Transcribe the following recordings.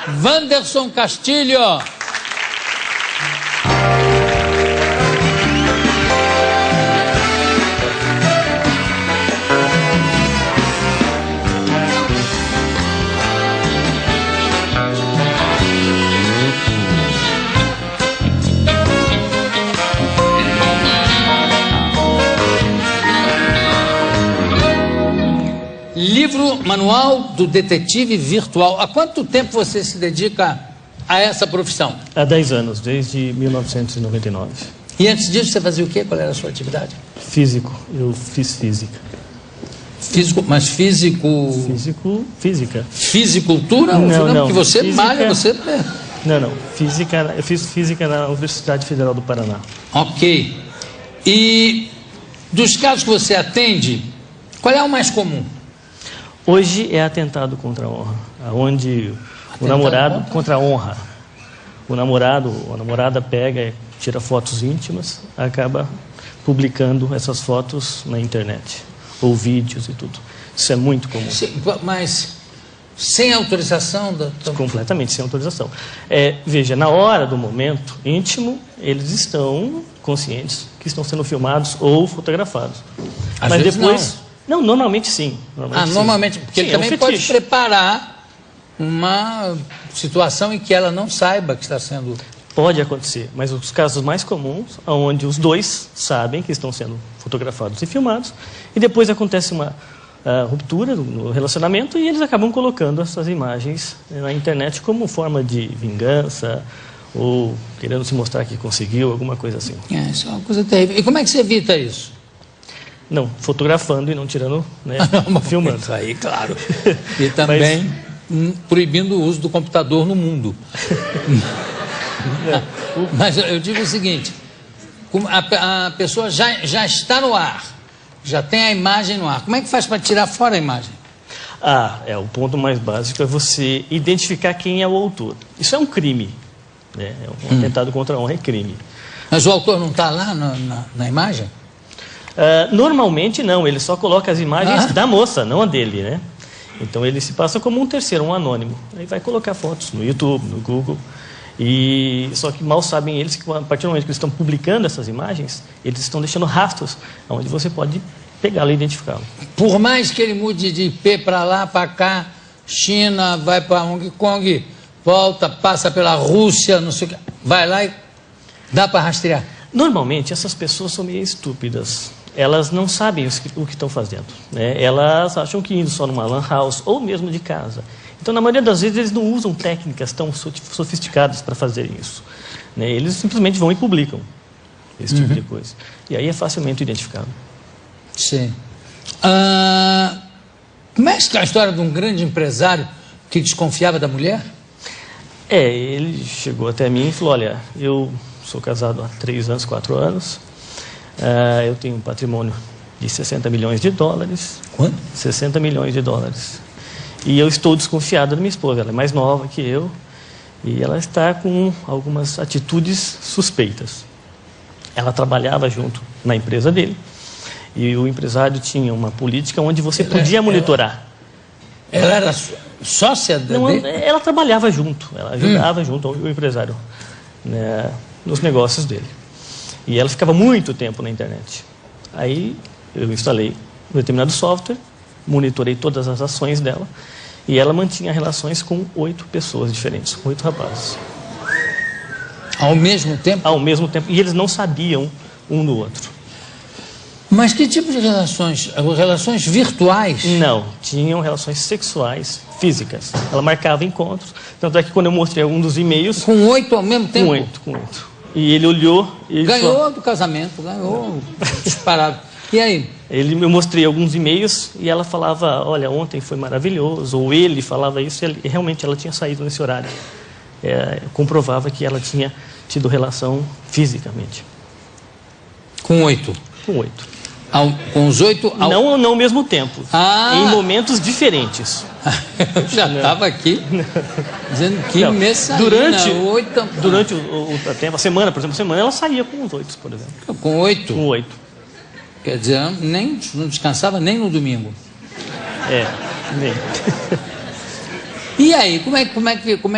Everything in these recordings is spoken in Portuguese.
Wanderson Castilho. Livro Manual do Detetive Virtual. Há quanto tempo você se dedica a essa profissão? Há 10 anos, desde 1999. E antes disso você fazia o quê? Qual era a sua atividade? Físico, eu fiz física. Físico, mas físico... Física. Fisicultura? Não. Porque você física... malha, você... Não. Física, eu fiz física na Universidade Federal do Paraná. Ok. E dos casos que você atende, qual é o mais comum? Hoje é atentado contra a honra, onde o namorado contra a honra. O namorado ou a namorada pega, tira fotos íntimas, acaba publicando essas fotos na internet, ou vídeos e tudo. Isso é muito comum. Mas sem autorização? Completamente sem autorização. Veja, na hora do momento íntimo, eles estão conscientes que estão sendo filmados ou fotografados. Mas depois... Não, normalmente sim. Normalmente, porque ele também pode preparar uma situação em que ela não saiba que está sendo... Pode acontecer, mas os casos mais comuns, onde os dois sabem que estão sendo fotografados e filmados, e depois acontece uma ruptura no relacionamento e eles acabam colocando essas imagens na internet como forma de vingança ou querendo se mostrar que conseguiu, alguma coisa assim. Isso é uma coisa terrível. E como é que você evita isso? Não, fotografando e não tirando, né, filmando. Isso aí, claro. E também proibindo o uso do computador no mundo. Mas eu digo o seguinte, a pessoa já está no ar, já tem a imagem no ar. Como é que faz para tirar fora a imagem? O ponto mais básico é você identificar quem é o autor. Isso é um crime, né? Um atentado contra a honra é crime. Mas o autor não está lá na imagem? Normalmente não, ele só coloca as imagens da moça, não a dele, né? Então ele se passa como um terceiro, um anônimo. Aí vai colocar fotos no YouTube, no Google. Só que mal sabem eles que a partir do momento que eles estão publicando essas imagens, eles estão deixando rastros onde você pode pegá-lo e identificá-lo. Por mais que ele mude de IP para lá, para cá, China, vai para Hong Kong, volta, passa pela Rússia, não sei o que, vai lá e dá para rastrear. Normalmente essas pessoas são meio estúpidas. Elas não sabem o que estão fazendo, né? Elas acham que indo só numa lan house ou mesmo de casa. Então, na maioria das vezes, eles não usam técnicas tão sofisticadas para fazer isso, né? Eles simplesmente vão e publicam esse tipo de coisa. E aí é facilmente identificado. Sim. Como é que é a história de um grande empresário que desconfiava da mulher? Ele chegou até mim e falou, olha, eu sou casado há 3 anos, 4 anos. Eu tenho um patrimônio de 60 milhões de dólares. Quanto? 60 milhões de dólares. E eu estou desconfiado da minha esposa. Ela é mais nova que eu e ela está com algumas atitudes suspeitas. Ela trabalhava junto na empresa dele e o empresário tinha uma política onde você podia monitorar. Ela era sócia dele? Ela trabalhava junto, ela ajudava junto ao empresário, né, nos negócios dele. E ela ficava muito tempo na internet. Aí eu instalei um determinado software, monitorei todas as ações dela e ela mantinha relações com 8 pessoas diferentes, 8 rapazes. Ao mesmo tempo? Ao mesmo tempo. E eles não sabiam um do outro. Mas que tipo de relações? Relações virtuais? Não, tinham relações sexuais, físicas. Ela marcava encontros. Tanto é que quando eu mostrei algum dos e-mails... Com 8 ao mesmo tempo? Com 8. E ele olhou... E ganhou do casamento, ganhou disparado. E aí? Eu mostrei alguns e-mails e ela falava, olha, ontem foi maravilhoso. Ou ele falava isso e realmente ela tinha saído nesse horário. Comprovava que ela tinha tido relação fisicamente. Com 8? Com 8. Com os 8? Não ao mesmo tempo. Em momentos diferentes. Eu já estava aqui dizendo que messa. Durante o tempo, a semana, por exemplo, ela saía com os 8, por exemplo. Com 8? Com 8. Quer dizer, não descansava nem no domingo. Nem. E aí, como é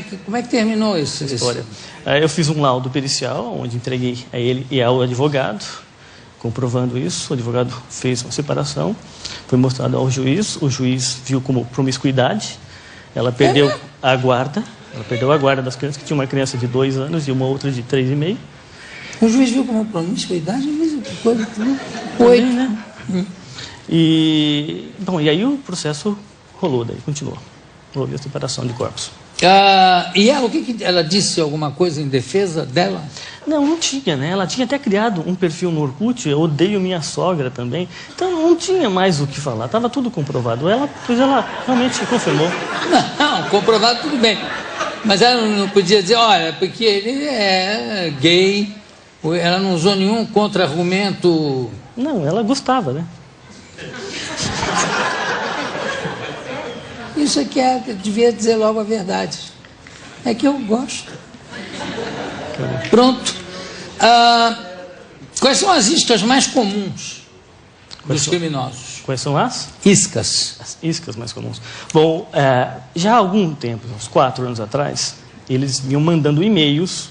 que terminou essa história? Eu fiz um laudo pericial, onde entreguei a ele e ao advogado, comprovando isso. O advogado fez uma separação, foi mostrado ao juiz, o juiz viu como promiscuidade, ela perdeu a guarda, das crianças, que tinha uma criança de 2 anos e uma outra de 3,5. O juiz viu como promiscuidade, mesmo coisa, foi, né? E aí o processo rolou, daí continuou. Houve a separação de corpos. E ela, ela disse alguma coisa em defesa dela? Não tinha, né? Ela tinha até criado um perfil no Orkut, eu odeio minha sogra também. Então não tinha mais o que falar, estava tudo comprovado. Pois ela realmente confirmou. Não, comprovado tudo bem. Mas ela não podia dizer, olha, porque ele é gay. Ela não usou nenhum contra-argumento. Não, ela gostava, né? Isso aqui devia dizer logo a verdade. É que eu gosto. Pronto. Quais são as iscas mais comuns dos criminosos? Quais são as? Iscas. As iscas mais comuns. Bom, já há algum tempo, uns 4 anos atrás, eles vinham mandando e-mails,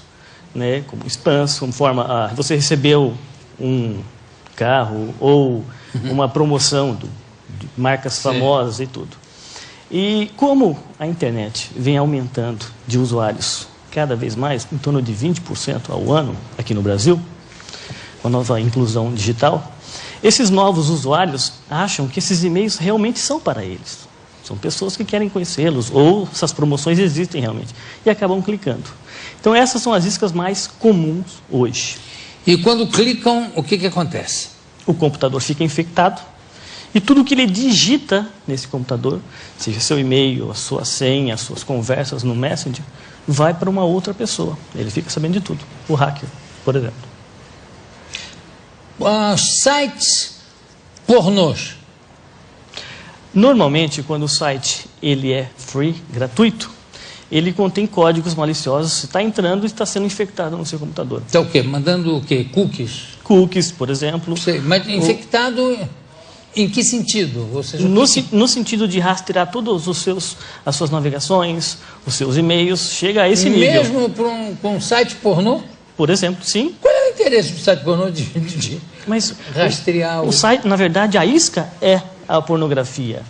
né, como spams, como forma, você recebeu um carro ou uma promoção de marcas famosas e tudo. E como a internet vem aumentando de usuários cada vez mais, em torno de 20% ao ano aqui no Brasil, com a nova inclusão digital, esses novos usuários acham que esses e-mails realmente são para eles. São pessoas que querem conhecê-los, ou essas promoções existem realmente, e acabam clicando. Então essas são as iscas mais comuns hoje. E quando clicam, o que acontece? O computador fica infectado, e tudo que ele digita nesse computador, seja seu e-mail, a sua senha, as suas conversas no Messenger, vai para uma outra pessoa. Ele fica sabendo de tudo. O hacker, por exemplo. Sites pornôs. Normalmente, quando o site ele é free, gratuito, ele contém códigos maliciosos. Você está entrando e está sendo infectado no seu computador. Então o quê? Mandando o quê? Cookies? Cookies, por exemplo. Sei, mas infectado em que sentido? Ou seja, no sentido de rastrear todas as suas navegações, os seus e-mails, chega a esse nível. Mesmo para um site pornô? Por exemplo, sim. Qual é o interesse do site pornô de rastrear o site, na verdade, a isca é a pornografia.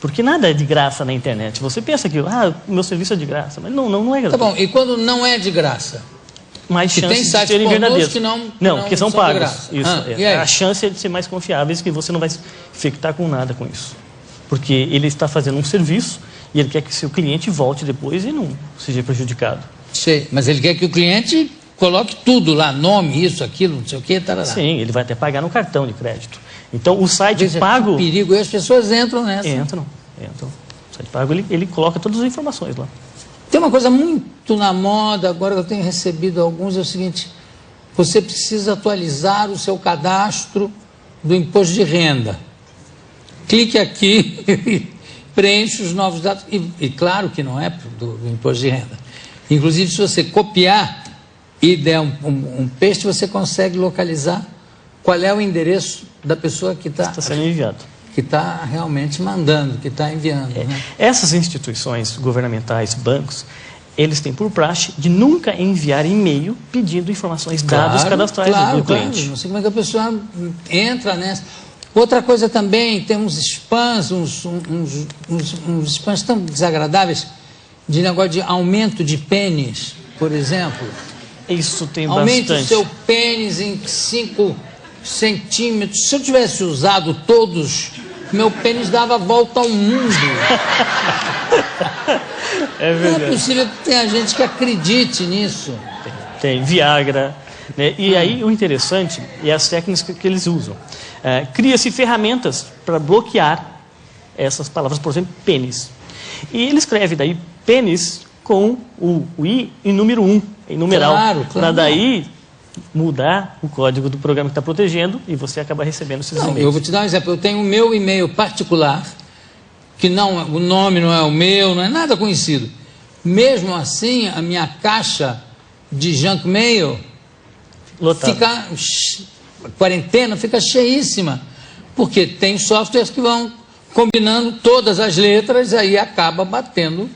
Porque nada é de graça na internet. Você pensa que meu serviço é de graça, mas não é gratuito. Tá bom, e quando não é de graça? Mais chances tem sites de serem verdadeiros. Que não que são pagos. Isso, a chance é de ser mais confiáveis, que você não vai se infectar com nada com isso. Porque ele está fazendo um serviço e ele quer que seu cliente volte depois e não seja prejudicado. Sei, mas ele quer que o cliente coloque tudo lá, nome, isso, aquilo, não sei o que, tarará. Sim, ele vai até pagar no cartão de crédito. Então, o site pago... Que perigo, e as pessoas entram nessa. Entram. O site pago, ele coloca todas as informações lá. Tem uma coisa muito na moda, agora que eu tenho recebido alguns, é o seguinte: você precisa atualizar o seu cadastro do imposto de renda. Clique aqui e preenche os novos dados. E claro que não é do imposto de renda. Inclusive, se você copiar e der um paste, você consegue localizar qual é o endereço da pessoa que está sendo enviado. Que está realmente mandando, que está enviando. Né? Essas instituições governamentais, bancos, eles têm por praxe de nunca enviar e-mail pedindo informações, dados cadastrais do cliente. Não sei como é que a pessoa entra nessa. Outra coisa também, tem uns spams, uns spams tão desagradáveis, de negócio de aumento de pênis, por exemplo. Isso tem Aumente bastante. o seu pênis em 5 centímetros. Se eu tivesse usado todos, meu pênis dava a volta ao mundo. É verdade. Não é possível que tenha gente que acredite nisso. Tem Viagra. Né? E aí o interessante é as técnicas que eles usam. Cria-se ferramentas para bloquear essas palavras, por exemplo, pênis. E ele escreve daí pênis com o I em número 1, em numeral. Claro. Para daí mudar o código do programa que está protegendo e você acaba recebendo esses e-mails. Eu vou te dar um exemplo. Eu tenho o meu e-mail particular, que o nome não é o meu, não é nada conhecido. Mesmo assim, a minha caixa de junk mail fica, quarentena, fica cheíssima. Porque tem softwares que vão combinando todas as letras, aí acaba batendo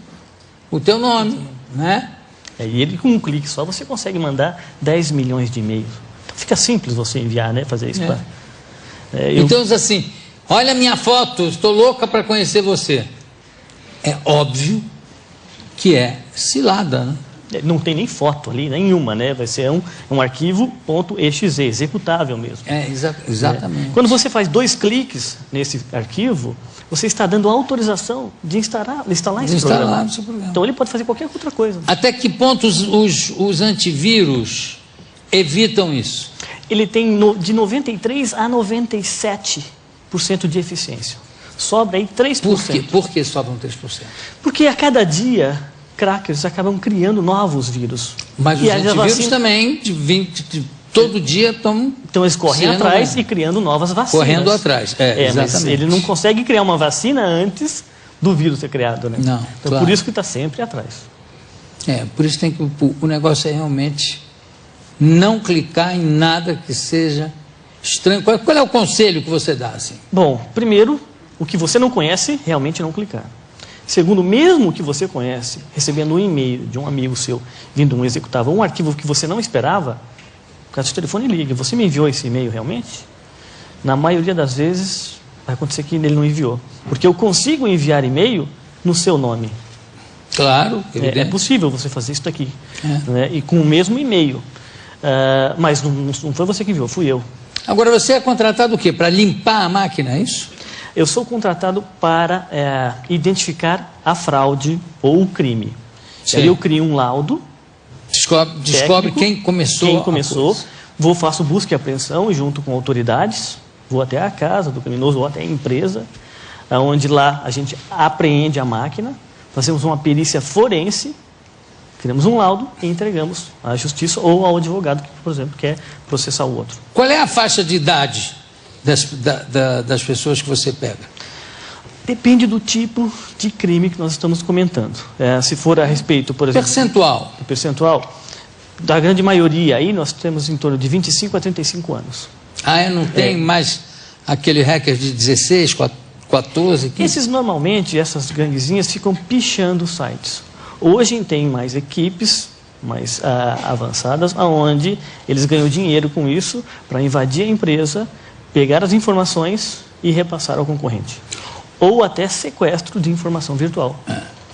o teu nome, né? E ele, com um clique só, você consegue mandar 10 milhões de e-mails. Então fica simples você enviar, né? Fazer isso. Então, assim, olha a minha foto, estou louca para conhecer você. É óbvio que é cilada, né? Não tem nem foto ali, nenhuma, né? Vai ser um arquivo .exe, executável mesmo. Exatamente. Quando você faz 2 cliques nesse arquivo, você está dando autorização de instalar esse programa. Então ele pode fazer qualquer outra coisa. Até que ponto os antivírus evitam isso? Ele tem de 93% a 97% de eficiência. Sobra aí 3%. Por que sobram 3%? Porque a cada dia crackers acabam criando novos vírus. Mas os antivírus também, todo dia estão... Então eles correm atrás e criando novas vacinas. Correndo atrás, exatamente. Mas ele não consegue criar uma vacina antes do vírus ser criado, né? Não, então por isso que está sempre atrás. Por isso tem que o negócio é realmente não clicar em nada que seja estranho. Qual é o conselho que você dá, assim? Bom, primeiro, o que você não conhece, realmente não clicar. Segundo, mesmo que você conhece, recebendo um e-mail de um amigo seu, vindo um executável, um arquivo que você não esperava, o cara do telefone liga, você me enviou esse e-mail realmente? Na maioria das vezes, vai acontecer que ele não enviou. Porque eu consigo enviar e-mail no seu nome. Claro. É possível você fazer isso aqui. Né? E com o mesmo e-mail. Mas não foi você que enviou, fui eu. Agora, você é contratado o quê? Para limpar a máquina, é isso? Eu sou contratado para identificar a fraude ou o crime. Aí eu crio um laudo. Descobre quem começou. Faço busca e apreensão junto com autoridades. Vou até a casa do criminoso ou até a empresa, onde lá a gente apreende a máquina, fazemos uma perícia forense, criamos um laudo e entregamos à justiça ou ao advogado que, por exemplo, quer processar o outro. Qual é a faixa de idade das pessoas que você pega? Depende do tipo de crime que nós estamos comentando. Se for a respeito, por exemplo... Percentual. Da grande maioria, aí nós temos em torno de 25 a 35 anos. Não tem mais aquele hacker de 16, 14, 15? Esses normalmente, essas ganguezinhas ficam pichando sites. Hoje tem mais equipes mais avançadas, onde eles ganham dinheiro com isso para invadir a empresa, pegar as informações e repassar ao concorrente. Ou até sequestro de informação virtual.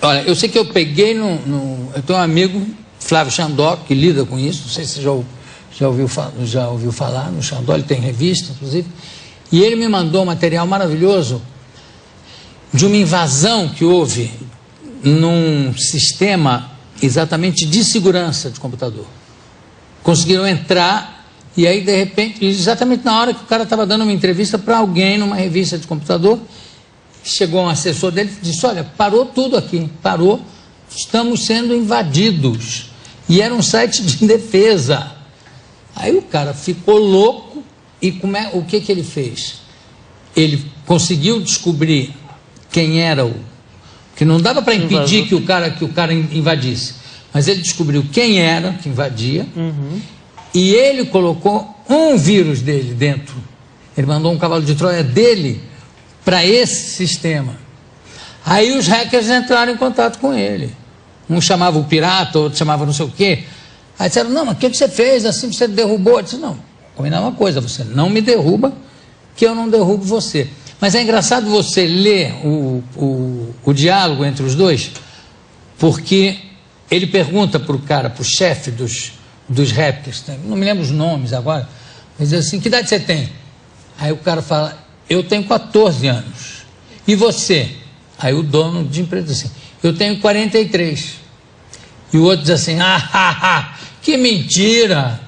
Olha, eu sei que eu peguei eu tenho um amigo, Flávio Xandó, que lida com isso, não sei se você já ouviu falar, no Xandó, ele tem revista, inclusive, e ele me mandou um material maravilhoso de uma invasão que houve num sistema exatamente de segurança de computador. Conseguiram entrar e aí, de repente, exatamente na hora que o cara estava dando uma entrevista para alguém numa revista de computador, chegou um assessor dele e disse: olha, parou tudo aqui, parou, estamos sendo invadidos. E era um site de defesa. Aí o cara ficou louco e o que ele fez? Ele conseguiu descobrir quem era que não dava para impedir que o cara invadisse, mas ele descobriu quem era que invadia, e ele colocou um vírus dele dentro. Ele mandou um cavalo de Troia dele para esse sistema. Aí os hackers entraram em contato com ele. Um chamava o pirata, outro chamava não sei o quê. Aí disseram: não, mas o que você fez? Assim você derrubou? Eu disse: não, combinar uma coisa, você não me derruba, que eu não derrubo você. Mas é engraçado você ler o diálogo entre os dois, porque ele pergunta para o cara, para o chefe dos hackers, não me lembro os nomes agora, mas diz assim: que idade você tem? Aí o cara fala: eu tenho 14 anos. E você? Aí o dono de empresa diz assim: eu tenho 43. E o outro diz assim: que mentira!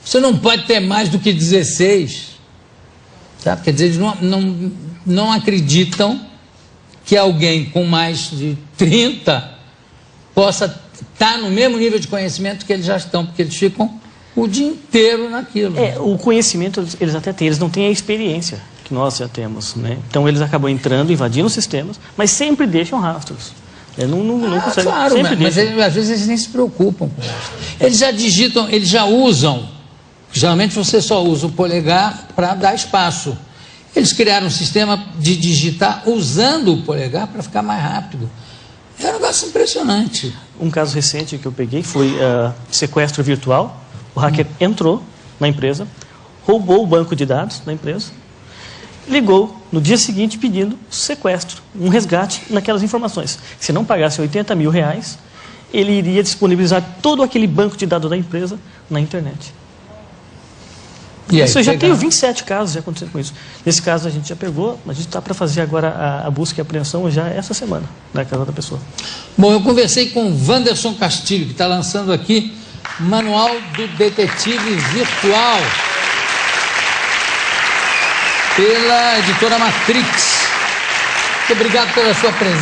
Você não pode ter mais do que 16. Sabe? Quer dizer, eles não acreditam que alguém com mais de 30 possa estar no mesmo nível de conhecimento que eles já estão, porque eles ficam o dia inteiro naquilo. O conhecimento eles até têm, eles não têm a experiência que nós já temos, né? Então eles acabam entrando, invadindo os sistemas, mas sempre deixam rastros. Não conseguem. Claro, mas às vezes eles nem se preocupam com isso. Eles já digitam, eles já usam. Geralmente você só usa o polegar para dar espaço. Eles criaram um sistema de digitar usando o polegar para ficar mais rápido. É um negócio impressionante. Um caso recente que eu peguei foi sequestro virtual. O hacker entrou na empresa, roubou o banco de dados da empresa, ligou no dia seguinte pedindo sequestro, um resgate naquelas informações. Se não pagasse R$80 mil, ele iria disponibilizar todo aquele banco de dados da empresa na internet. E aí, isso eu já tenho 27 casos já acontecendo com isso. Nesse caso a gente já pegou, a gente está para fazer agora a busca e apreensão já essa semana na casa da pessoa. Bom, eu conversei com o Wanderson Castilho, que está lançando aqui Manual do Detetive Virtual pela editora Matrix. Muito obrigado pela sua presença.